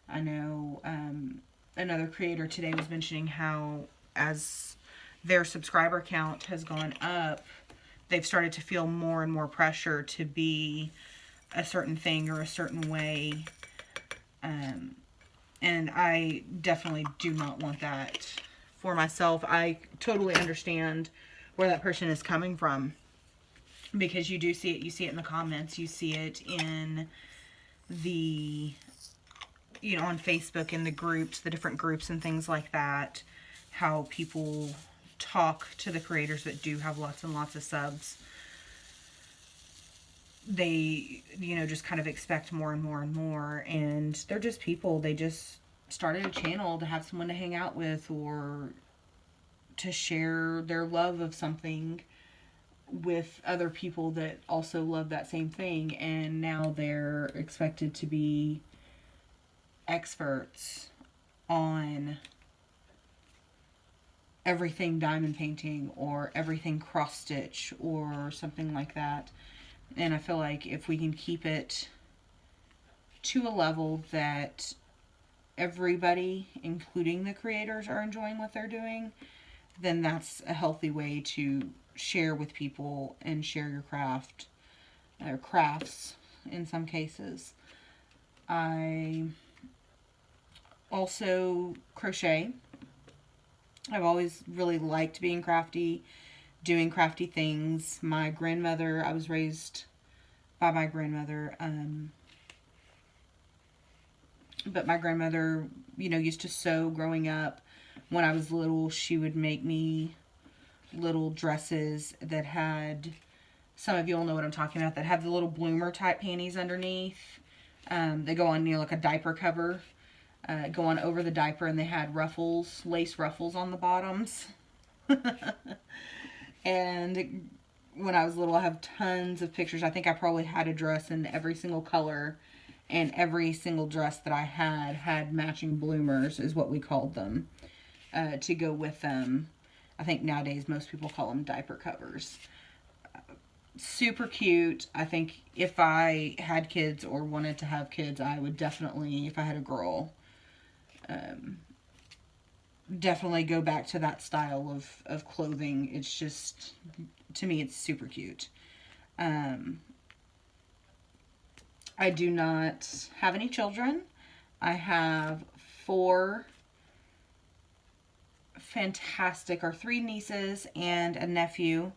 I know another creator today was mentioning how as their subscriber count has gone up, they've started to feel more and more pressure to be a certain thing or a certain way. Um, and I definitely do not want that for myself. I totally understand where that person is coming from, because you do see it. You see it in the comments. You see it in the, on Facebook, in the groups, the different groups and things like that, how people talk to the creators that do have lots and lots of subs. They, just kind of expect more and more and more, and they're just people. They just started a channel to have someone to hang out with, or to share their love of something with other people that also love that same thing, and now they're expected to be experts on everything diamond painting or everything cross stitch or something like that. And I feel like if we can keep it to a level that everybody, including the creators, are enjoying what they're doing, then that's a healthy way to share with people and share your craft, or crafts in some cases. I also crochet. I've always really liked being crafty, doing crafty things. My grandmother, I was raised by my grandmother, but my grandmother, used to sew growing up. When I was little, she would make me little dresses that had, some of you will know what I'm talking about, that have the little bloomer type panties underneath. They go on, like a diaper cover, go on over the diaper, and they had ruffles, lace ruffles on the bottoms. And when I was little, I have tons of pictures. I think I probably had a dress in every single color, and every single dress that I had matching bloomers, is what we called them, to go with them. I think nowadays most people call them diaper covers. Super cute. I think if I had kids or wanted to have kids, I would definitely, if I had a girl, definitely go back to that style of clothing. It's just, to me, it's super cute. I do not have any children. I have three nieces and a nephew.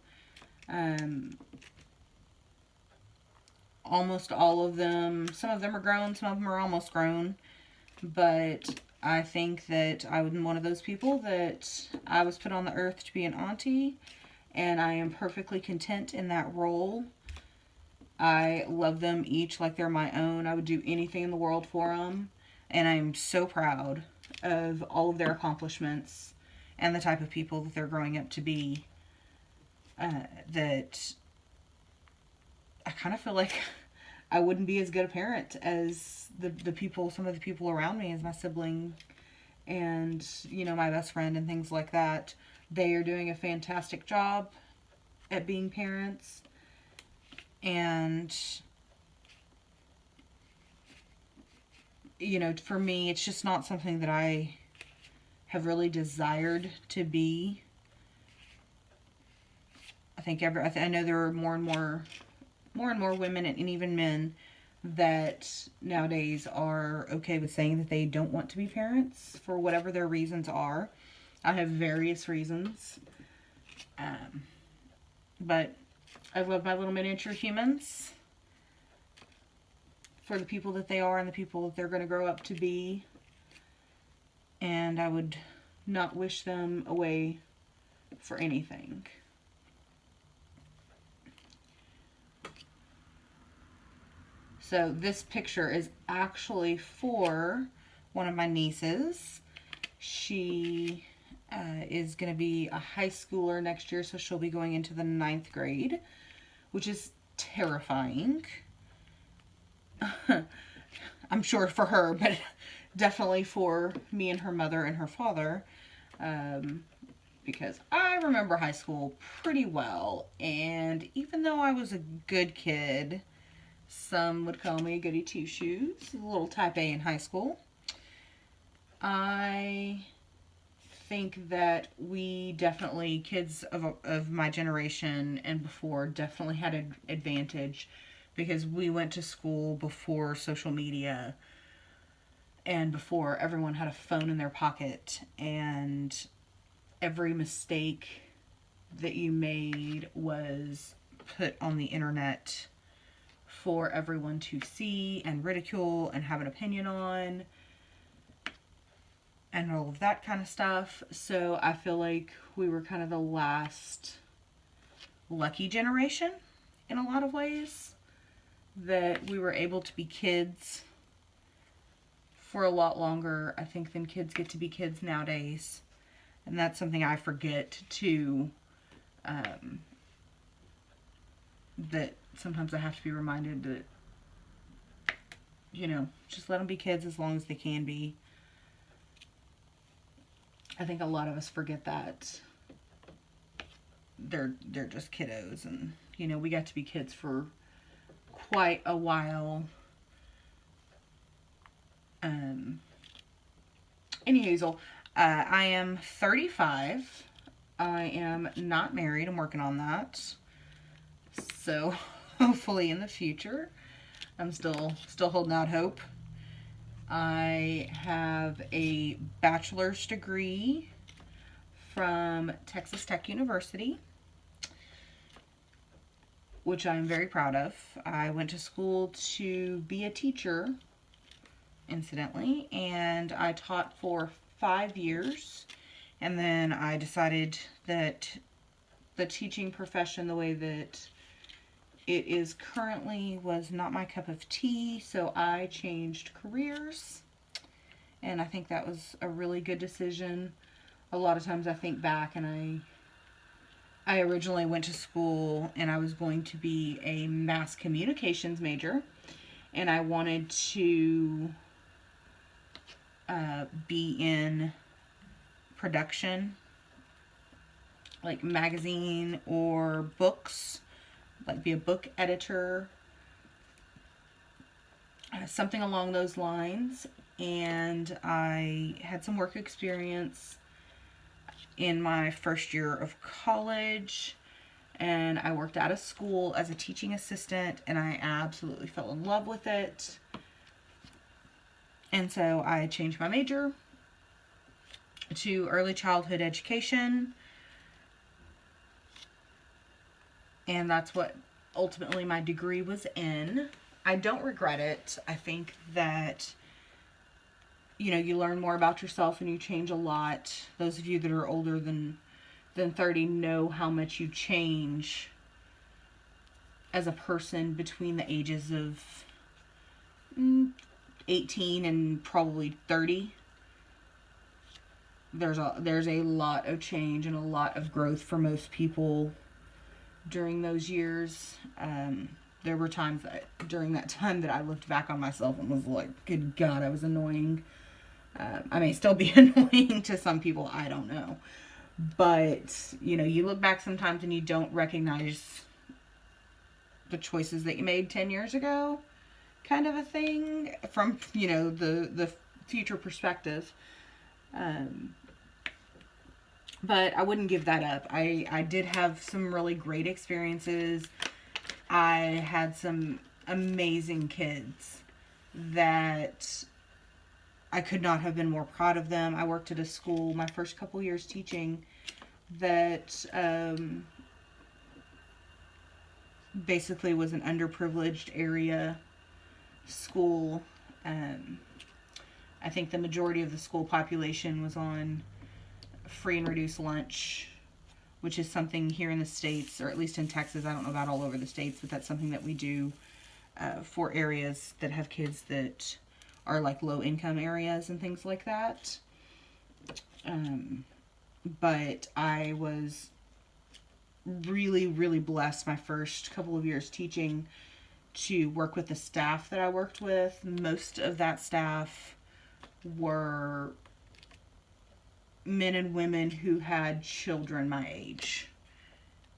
Almost all of them, some of them are grown, some of them are almost grown, but I think that I'm one of those people that I was put on the earth to be an auntie, and I am perfectly content in that role. I love them each like they're my own. I would do anything in the world for them, and I'm so proud of all of their accomplishments and the type of people that they're growing up to be. That I kind of feel like I wouldn't be as good a parent as the people, some of the people around me, as my sibling and, my best friend and things like that. They are doing a fantastic job at being parents. And, for me, it's just not something that I have really desired to be. I think I know there are more and more women and even men that nowadays are okay with saying that they don't want to be parents for whatever their reasons are. I have various reasons. But I love my little miniature humans for the people that they are and the people that they're going to grow up to be. And I would not wish them away for anything. So this picture is actually for one of my nieces. She is going to be a high schooler next year, so she'll be going into the 9th grade, which is terrifying. I'm sure for her, but definitely for me and her mother and her father, because I remember high school pretty well, and even though I was a good kid, some would call me a goody two-shoes, a little type A in high school. I think that we definitely, kids of my generation and before, definitely had an advantage because we went to school before social media and before everyone had a phone in their pocket, and every mistake that you made was put on the internet for everyone to see and ridicule and have an opinion on and all of that kind of stuff. So I feel like we were kind of the last lucky generation in a lot of ways, that we were able to be kids for a lot longer, I think, than kids get to be kids nowadays. And that's something I forget too, that sometimes I have to be reminded that, just let them be kids as long as they can be. I think a lot of us forget that they're just kiddos, and we got to be kids for quite a while. Anyhow, I am 35. I am not married. I'm working on that. So hopefully in the future, I'm still holding out hope. I have a bachelor's degree from Texas Tech University, which I'm very proud of. I went to school to be a teacher, incidentally, and I taught for 5 years, and then I decided that the teaching profession, the way that it is currently, was not my cup of tea, so I changed careers, and I think that was a really good decision. A lot of times I think back, and I originally went to school and I was going to be a mass communications major, and I wanted to be in production, like magazine or books, like be a book editor, something along those lines. And I had some work experience in my first year of college, and I worked out of school as a teaching assistant, and I absolutely fell in love with it. And so I changed my major to early childhood education, and that's what ultimately my degree was in. I don't regret it. I think that you learn more about yourself and you change a lot. Those of you that are older than 30 know how much you change as a person between the ages of 18 and probably 30. There's a lot of change and a lot of growth for most people during those years. There were times during that time that I looked back on myself and was like, good God, I was annoying. I may still be annoying to some people, I don't know. But, you look back sometimes and you don't recognize the choices that you made 10 years ago, kind of a thing, from, the future perspective. But I wouldn't give that up. I did have some really great experiences. I had some amazing kids that I could not have been more proud of them. I worked at a school my first couple years teaching that basically was an underprivileged area school. I think the majority of the school population was on free and reduced lunch, which is something here in the States, or at least in Texas. I don't know about all over the States, but that's something that we do for areas that have kids that are like low income areas and things like that. But I was really, really blessed my first couple of years teaching to work with the staff that I worked with. Most of that staff were men and women who had children my age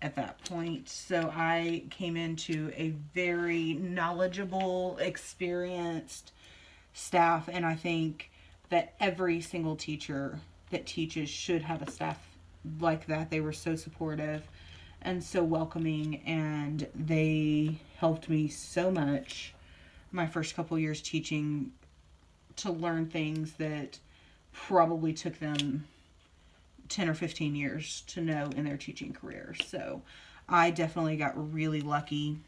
at that point. So I came into a very knowledgeable, experienced staff, and I think that every single teacher that teaches should have a staff like that. They were so supportive and so welcoming, and they helped me so much my first couple years teaching to learn things that probably took them 10 or 15 years to know in their teaching career. So I definitely got really lucky.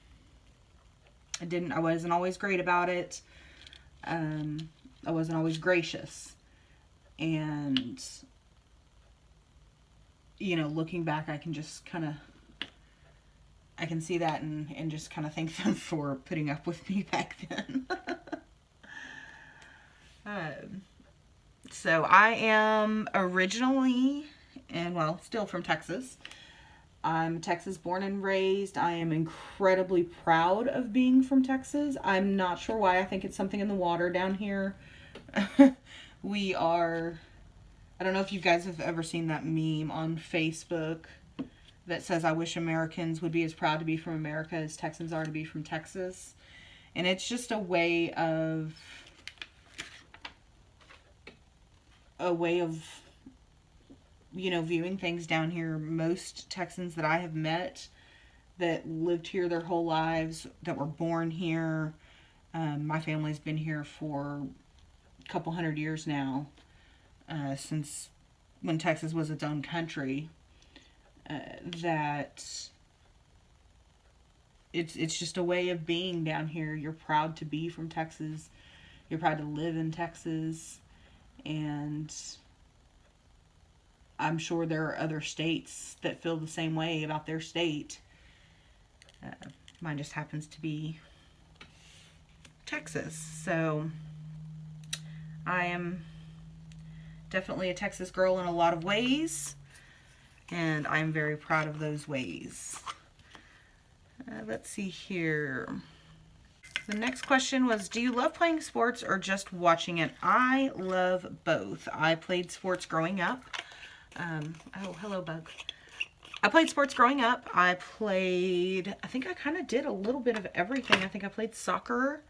I wasn't always great about it. I wasn't always gracious. And, you know, looking back, I can just kind of, I can see that and just kind of thank them for putting up with me back then. So I am originally, and well, still from Texas. I'm Texas born and raised. I am incredibly proud of being from Texas. I'm not sure why. I think it's something in the water down here. We are, I don't know if you guys have ever seen that meme on Facebook that says, I wish Americans would be as proud to be from America as Texans are to be from Texas. And it's just a way of, you know, viewing things down here. Most Texans that I have met that lived here their whole lives, that were born here, my family's been here for a couple hundred years now, since when Texas was its own country, that it's just a way of being down here. You're proud to be from Texas. You're proud to live in Texas. And I'm sure there are other states that feel the same way about their state. Mine just happens to be Texas. So I am definitely a Texas girl in a lot of ways, and I'm very proud of those ways. Let's see here. The next question was, do you love playing sports or just watching it? I love both. I played sports growing up. Oh, hello, bug. I played sports growing up. I think I kind of did a little bit of everything. I think I played soccer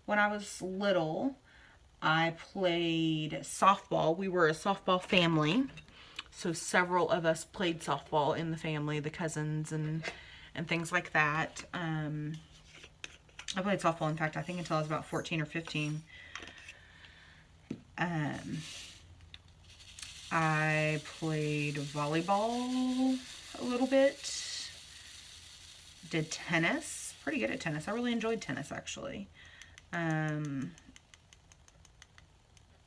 when I was little. I played softball. We were a softball family. So several of us played softball in the family, the cousins and things like that. I played softball, in fact, I think until I was about 14 or 15. I played volleyball a little bit. Did tennis. Pretty good at tennis. I really enjoyed tennis, actually.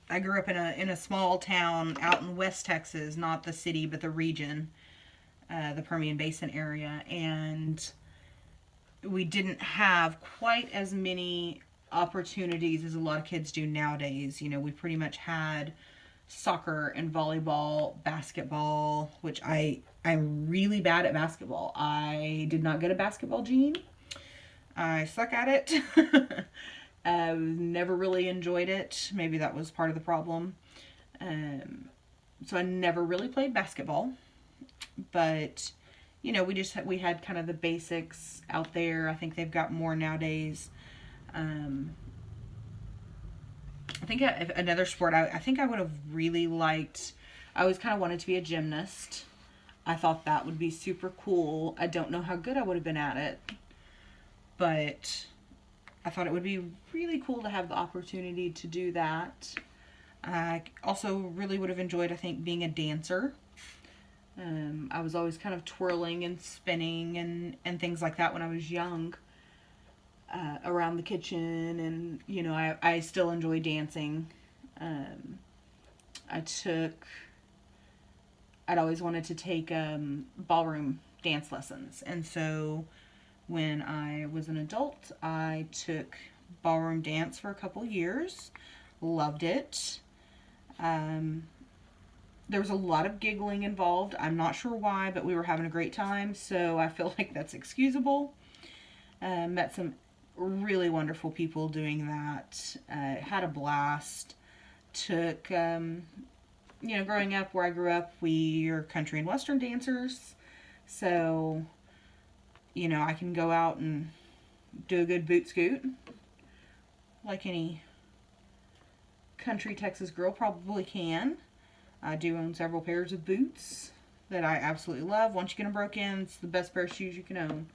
I grew up in a small town out in West Texas, not the city, but the region, the Permian Basin area, and we didn't have quite as many opportunities as a lot of kids do nowadays. You know, we pretty much had soccer and volleyball, basketball, which I'm really bad at basketball. I did not get a basketball gene. I suck at it. Never really enjoyed it. Maybe that was part of the problem. So I never really played basketball, but you know, we had kind of the basics out there. I think they've got more nowadays. I think another sport I think I would have really liked, I always kind of wanted to be a gymnast. I thought that would be super cool. I don't know how good I would have been at it, but I thought it would be really cool to have the opportunity to do that. I also really would have enjoyed, I think, being a dancer. I was always kind of twirling and spinning and things like that when I was young, around the kitchen, and you know, I still enjoy dancing. I'd always wanted to take ballroom dance lessons, and so when I was an adult, I took ballroom dance for a couple years. Loved it. There was a lot of giggling involved. I'm not sure why, but we were having a great time, so I feel like that's excusable. Met some really wonderful people doing that. Had a blast. Took, you know, growing up where I grew up, we are country and western dancers, so, you know, I can go out and do a good boot scoot like any country Texas girl probably can. I do own several pairs of boots that I absolutely love. Once you get them broke in, it's the best pair of shoes you can own.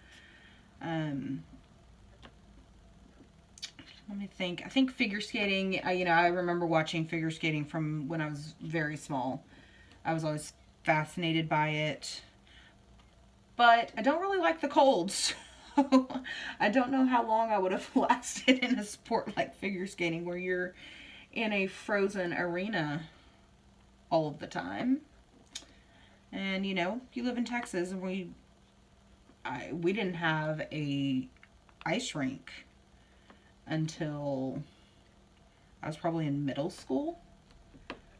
Let me think. I think figure skating, I remember watching figure skating from when I was very small. I was always fascinated by it. But I don't really like the cold, so I don't know how long I would have lasted in a sport like figure skating where you're in a frozen arena all of the time. And you live in Texas, and we didn't have a ice rink until I was probably in middle school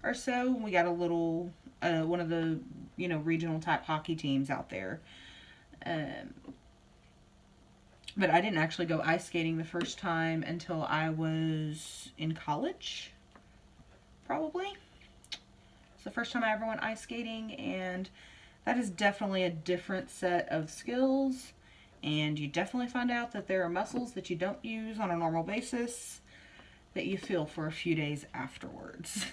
or so. We got a little one of the regional type hockey teams out there, but I didn't actually go ice skating the first time until I was in college, probably. It's the first time I ever went ice skating, and that is definitely a different set of skills, and you definitely find out that there are muscles that you don't use on a normal basis that you feel for a few days afterwards.